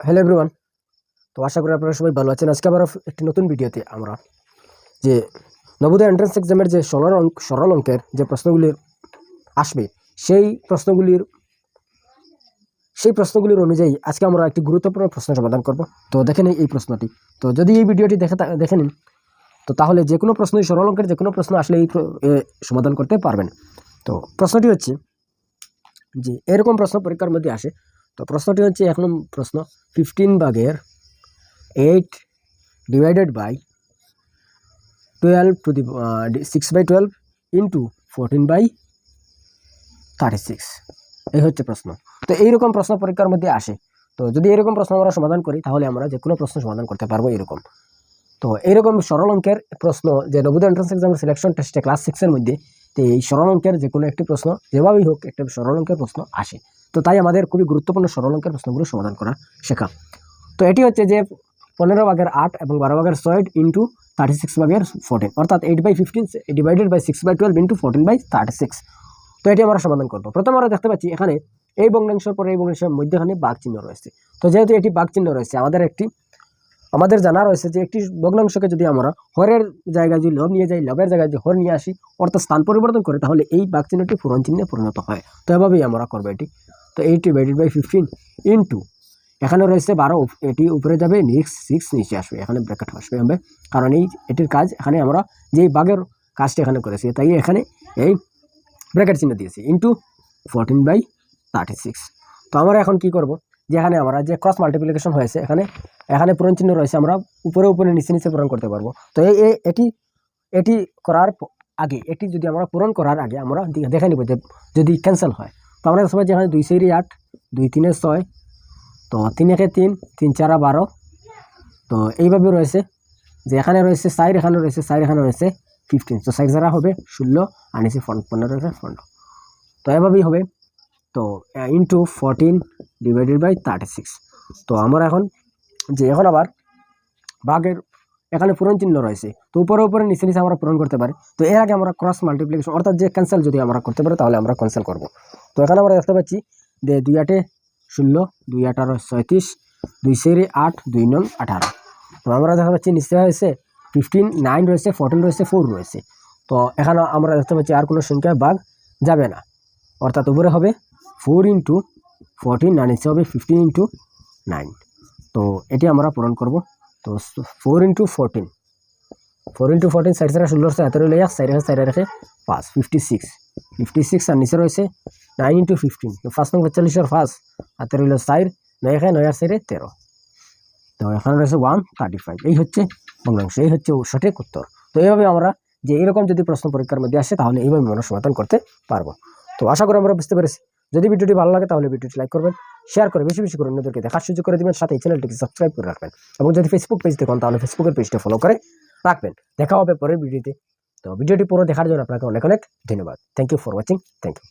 Hello everyone. তো আশা করি আপনারা সবাই ভালো আছেন। আজকে আবার একটি নতুন ভিডিওতে আমরা যে নবোদয় এন্ট্রান্স এক্সামের যে সরল অঙ্কের যে প্রশ্নগুলি আসবে সেই প্রশ্নগুলির অনুযায়ী আজকে আমরা একটি গুরুত্বপূর্ণ প্রশ্ন সমাধান করব। তো দেখে নিন এই প্রশ্নটি। তো যদি এই ভিডিওটি দেখে নিন তো তাহলে যে কোনো প্রশ্নই সরল অঙ্কের যে কোনো প্রশ্ন আসলে সমাধান করতে পারবেন। তো প্রশ্নটি হচ্ছে যে এরকম প্রশ্ন পরীক্ষার মধ্যে আসে। তো প্রশ্নটি হচ্ছে 1 নম্বর প্রশ্ন, 15/8 divided by 12 to the 6/12 into 14/36 এই হচ্ছে প্রশ্ন। তো এইরকম প্রশ্ন পরীক্ষার মধ্যে আসে। তো যদি এরকম প্রশ্ন আমরা সমাধান করি তাহলে আমরা যে কোনো প্রশ্ন সমাধান করতে পারবো এরকম। তো এইরকম সরল অঙ্কের প্রশ্ন যে নবোদয় এন্ট্রান্স এক্সামের সিলেকশন টেস্টে ক্লাস 6-এর মধ্যে তো এই সরল অঙ্কের যে কোনো একটি প্রশ্ন যেভাবেই হোক একটা সরল অঙ্কের প্রশ্ন আসে। তো তাই আমাদের খুবই গুরুত্বপূর্ণ সরল অঙ্কের প্রশ্নগুলো সমাধান করা শেখা। তো এটি হচ্ছে যে 15/8 এবং 12/6 ইন্টু 36/14 অর্থাৎ 8/15 ডিভাইডেড বাই 6/12 ইন্টু 14/36। তো এটি আমরা সমাধান করবো। প্রথমে আমরা দেখতে পাচ্ছি এখানে এই ভগ্নাংশের পরে এই ভগ্নাংশের মধ্যখানে ভাগ চিহ্ন রয়েছে। তো যেহেতু এটি ভাগ চিহ্ন রয়েছে আমাদের জানা রয়েছে যে একটি ভগ্নাংশকে যদি আমরা হরের জায়গায় যদি লব নিয়ে যাই, লবের জায়গায় যদি হর নিয়ে আসি অর্থাৎ স্থান পরিবর্তন করে তাহলে এই ভাগ চিহ্নটি পূরণ চিহ্নে পরিণত হয়। তো এভাবেই আমরা করবো এটি। তো 8/15 ইন্টু এখানে রয়েছে 12, এটি উপরে যাবে, 6 নিচে আসবে, এখানে ব্র্যাকেট আসবে হবে কারণ এটির কাজ এখানে আমরা যেই ভাগের কাজটা এখানে করেছি তাই এখানে এই ব্র্যাকেট চিহ্ন দিয়েছি ইন্টু 14/36। তো আমরা এখন কি করব, যে এখানে আমরা যে ক্রস মাল্টিপ্লিকেশন হয়েছে এখানে পূরণ চিহ্ন রয়েছে, আমরা উপরে নিচে পূরণ করতে পারবো। তো এটি করার আগে এটি যদি আমরা পূরণ করার আগে আমরা দেখে নিব যে যদি ক্যান্সেল হয়। তো আমরা সবাই যেখানে 2 4 8 2 3 6, তো 3 1 3 3 4 12, তো এইভাবে রয়েছে যে এখানে রয়েছে 4, এখানে রয়েছে 4, এখানে রয়েছে 15, তো 6 যারা হবে 16 আর নিচে 15। তো এভাবেই হবে। তো ইন্টু 14 ডিভাইডেড বাই 36। তো আমরা এখন আবার ভাগের এখানে পূরণ চিহ্ন রয়েছে, তো উপরে নিচে আমরা পূরণ করতে পারি। তো এর আগে আমরা ক্রস মাল্টিপ্লিকেশন অর্থাৎ যে ক্যান্সেল যদি আমরা করতে পারি তাহলে আমরা ক্যান্সেল করব। তো এখানে আমরা দেখতে পাচ্ছি যে 2 8 16, 2 8 36, 2 4 8, 2 9 18। তো আমরা দেখা পাচ্ছি নিচে হয়েছে 15, 9 রয়েছে, 14 রয়েছে, 4 রয়েছে। তো এখানে আমরা দেখতে পাচ্ছি আর কোনো সংখ্যা ভাগ যাবে না, অর্থাৎ উপরে হবে 4 ইন্টু 14 আর নিচে হবে 15 ইন্টু 9। তো এটি আমরা পূরণ করব। তো 4 ইন্টু 14 সাইড 16 হাতে রইলে 1, সাইডে রেখে 5, 56 আর নিচে রয়েছে 9 ইন্টু 15, 5 নং 45 5 হাতে রইল 4, 9 আর সাইডে 13। তো এখানে রয়েছে 135। এই হচ্ছে ভগ্নাংশ, এই হচ্ছে সঠিক উত্তর। তো এইভাবে আমরা যে এরকম যদি প্রশ্ন পরীক্ষার মধ্যে আসে তাহলে এইভাবে আমরা সমাধান করতে পারবো। তো আশা করি আমরা বুঝতে পেরেছি। যদি ভিডিওটি ভালো লাগে তাহলে ভিডিওটি লাইক করবেন, শেয়ার করে বেশি করে অন্যদেরকে দেখার সুযোগ করে দিবেন, সাথে এই চ্যানেলটিকে সাবস্ক্রাইব করে রাখবেন এবং যদি ফেসবুক পেজ দেখুন তাহলে ফেসবুকের পেজটা ফলো করে রাখবেন। দেখা হবে পরের ভিডিওতে। তো ভিডিওটি পুরো দেখার জন্য আপনাকে অনেক ধন্যবাদ। Thank you for watching. Thank you.